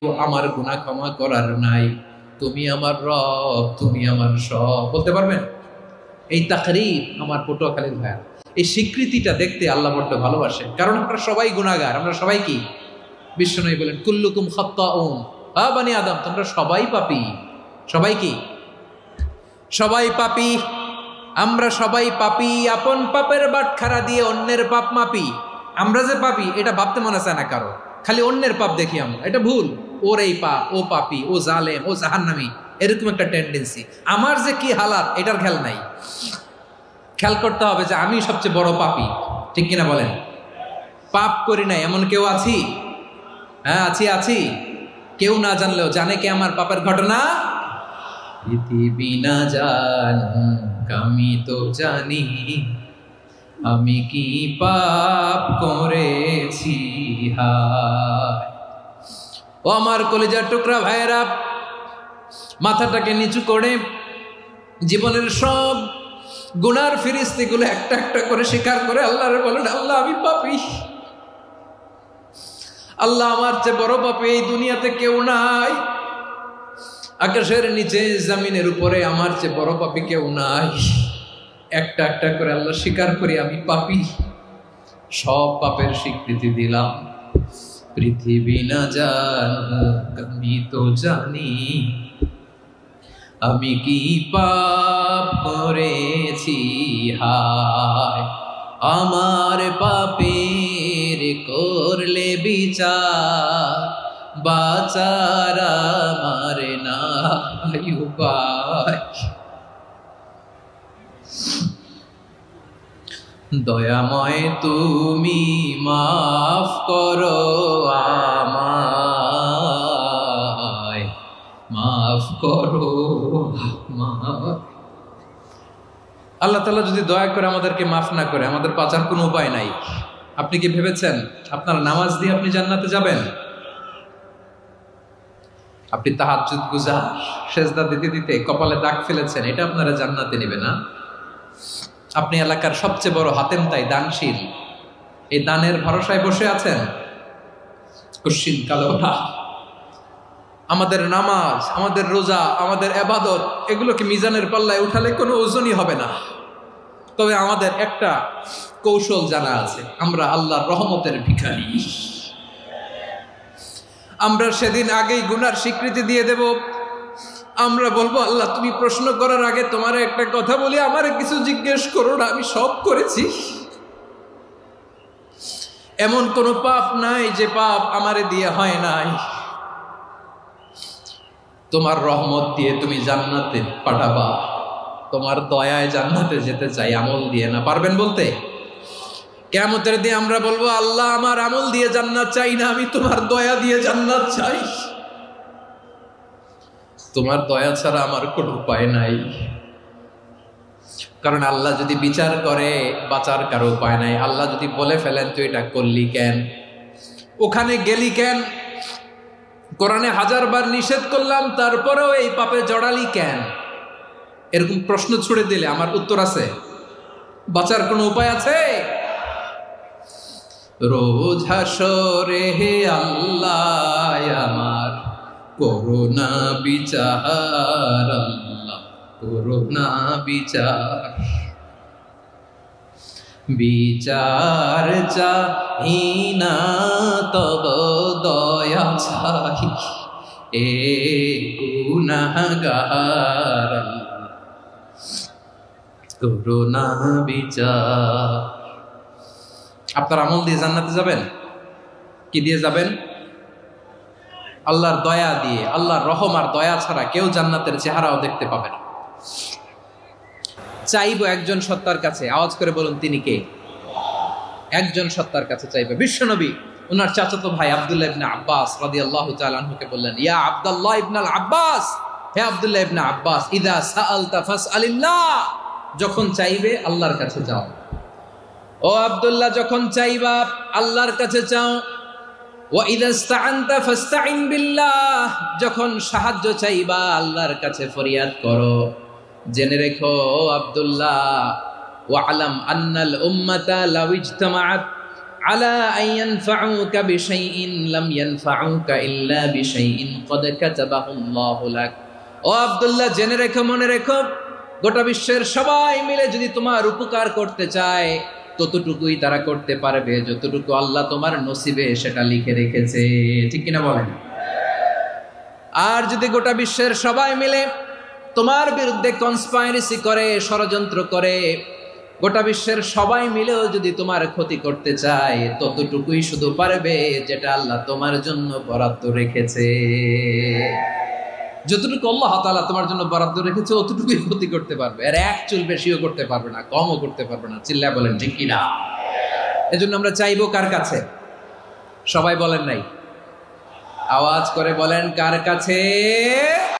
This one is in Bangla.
আমার গুনাহ ক্ষমা করার নাই, তুমি আমার রব, তুমি আমার সব। বলতে পারবেন? এই তাকরীর আমার পটুয়াখালীর ভাইয়া, এই স্বীকৃতিটা দেখতে আল্লাহ বড্ড ভালোবাসেন, কারণ আমরা সবাই গুনাহগার। আমরা সবাই কি? বিশ্বনবী বলেন কুল্লুকুম খাত্তাউন, বানি আদম, তোমরা সবাই পাপী। সবাই কি? সবাই পাপী। আমরা সবাই পাপী। আপন পাপের বাটখারা দিয়ে অন্যের পাপ মাপি। আমরা যে পাপী এটা ভাবতে মনে চায় না কারো, খালি অন্যের পাপ দেখি আমরা, এটা ভুল। ওর এই পাপ, ও পাপী, ও জালেম, ও জাহান্নামী, এরকম একটা টেন্ডেন্সি। আমার যে কি হালাত এটার খেয়াল নাই। খেয়াল করতে হবে যে আমি সবচেয়ে বড় পাপী, ঠিক কিনা বলেন? পাপ করি নাই এমন কেউ আছি? হ্যাঁ আছি। কেউ না জানলেও জানে কে আমার পাপের ঘটনা? পৃথিবী না জানুক আমি তো জানি, আমি কি পাপ করেছি। হায় ও আমার কলিজার টুকরা ভাইয়েরা, মাথাটাকে নিচু করে জীবনের সব গুনার ফিরিস্তিগুলো একটা একটা করে স্বীকার করে আল্লাহরে বলেন, আল্লাহ আমি পাপী। আল্লাহ আমার চেয়ে বড় পাপী এই দুনিয়াতে কেউ নাই। আকাশের নিচে জমিনের উপরে আমার চেয়ে বড় পাপী কেউ নাই। একটা একটা করে আল্লাহ স্বীকার করি আমি পাপী। সব পাপের স্বীকৃতি দিলাম। পৃথিবী না জানুক আমি তো জানি, আমি কি পাপ করেছি। হায় আমার পাপের করলে বিচার, বাঁচার আমার নাই উপায়। দয়াময় তুমি মাফ করো আমায়, মাফ করো আমায়। আল্লাহ তাআলা যদি দয়া করে আমাদেরকে মাফ না করে, আমাদের বাঁচার কোনো উপায় নাই। আপনি কি ভেবেছেন আপনার নামাজ দিয়ে আপনি জান্নাতে যাবেন? আপনি তাহাজ্জুদ গুজার, সেজদা দিতে দিতে কপালে দাগ ফেলেছেন, এটা আপনারা জান্নাতে নেবে না? আপনি এলাকার সবচেয়ে বড় হাতেম তাই দানশীল, এই দানের ভরসায় বসে আছেন কুশ্চিন কালো না। আমাদের নামাজ, আমাদের রোজা, আমাদের ইবাদত, এগুলোকে মিজানের পাল্লায় উঠালে কোনো ওজনই হবে না। তবে আমাদের একটা কৌশল জানা আছে, আমরা আল্লাহর রহমতের ভিখারি। আমরা সেদিন আগেই গুনার স্বীকৃতি দিয়ে দেব। আমরা বলবো, আল্লাহ তুমি প্রশ্ন করার আগে তোমার একটা কথা বলি, আমারে কিছু জিজ্ঞেস করো না, আমি সব করেছি। এমন কোন পাপ নাই যে পাপ আমারে দিয়ে হয় নাই। তোমার রহমত দিয়ে তুমি জান্নাতে পাঠাবা, তোমার দয়ায় জান্নাতে যেতে চাই, আমল দিয়ে না। পারবেন বলতে? কিয়ামতের দিন আমরা বলবো, আল্লাহ আমার আমল দিয়ে জান্নাত চাই না, আমি তোমার দয়া দিয়ে জান্নাত চাই। তোমার দয়া ছাড়া আমার কোনো উপায় নাই। কারণ আল্লাহ যদি বিচার করে বাঁচার কারো উপায় নাই। আল্লাহ যদি বলে ফেলেন তুই এটা করলি কেন, ওখানে গেলি কেন, কোরআনে 1000 বার নিষেধ করলাম তারপরেও এই পাপে জড়ালি কেন, এরকম প্রশ্ন ছুড়ে দিলে আমার উত্তর আছে? বাঁচার কোনো উপায় আছে? রোজ হাসরে হে আল্লাহ আমার করুণা বিচার, আল্লাহ করুণা বিচার। বিচার চাহি না তব দয়া চাহি, এ গুনাহগার, আল্লাহ করুণা বিচার। আপনার আমল দিয়ে জান্নাতে যাবেন? কি দিয়ে যাবেন? আল্লাহর দয়া দিয়ে। আল্লাহর রহম আর দয়া ছাড়া কেউ জান্নাতের চেহারাও দেখতে পাবে না। চাইবো একজন সত্তার কাছে, আওয়াজ করে বলুন তিনি কে? একজন সত্তার কাছে চাইবে। বিশ্বনবী ওনার চাচাতো ভাই আব্দুল্লাহ ইবনে আব্বাস রাদিয়াল্লাহু তাআলা আনহুকে বললেন, ইয়া আব্দুল্লাহ ইবনে আব্বাস, হে আব্দুল্লাহ ইবনে আব্বাস, ইযা সাআলতা ফাসআলিল্লাহ, যখন চাইবে আল্লাহর কাছে যাও। ও আব্দুল্লাহ, যখন চাইবা আল্লাহর কাছে চাও। ওয়া ইযা ইসতাআনতা ফাসতাইন বিল্লাহ, যখন সাহায্য চাইবা আল্লাহর কাছে ফরিয়াদ করো। জেনে রেখো আব্দুল্লাহ, ওয়া'লাম আন্নাল উম্মাতা লাউ ইজতামাআত আলা আইয়ানফাউকা বিশাইইন লাম ইয়ানফাউকা ইল্লা বিশাইইন ক্বাদ কাতাবাহুল্লাহু লাক। ও আব্দুল্লাহ, জেনে রেখো, মনে রেখো, গোটা বিশ্বের সবাই মিলে যদি তোমার উপকার করতে চায় ততটুকুই তারা করতে পারবে যতটুকু আল্লাহ তোমার নসিবে সেটা লিখে রেখেছে। ঠিক কিনা বলেন? আর যদি গোটা বিশ্বের সবাই মিলে তোমার বিরুদ্ধে কনস্পাইরেসি করে, ষড়যন্ত্র করে, গোটা বিশ্বের সবাই মিলেও যদি তোমার ক্ষতি করতে চায় ততটুকুই শুধু পারবে যেটা আল্লাহ তোমার জন্য বরাদ্দ রেখেছে। যতটুকু আল্লাহ তাআলা তোমার জন্য বরাদ্দ রেখেছে অতটুকুই ক্ষতি করতে পারবে, আর এক চুল বেশিও করতে পারবে না, কমও করতে পারবে না। চিল্লায় বলেন ঠিক কিনা? এজন্য আমরা চাইবো কার কাছে? সবাই বলেন নাই, আওয়াজ করে বলেন কার কাছে?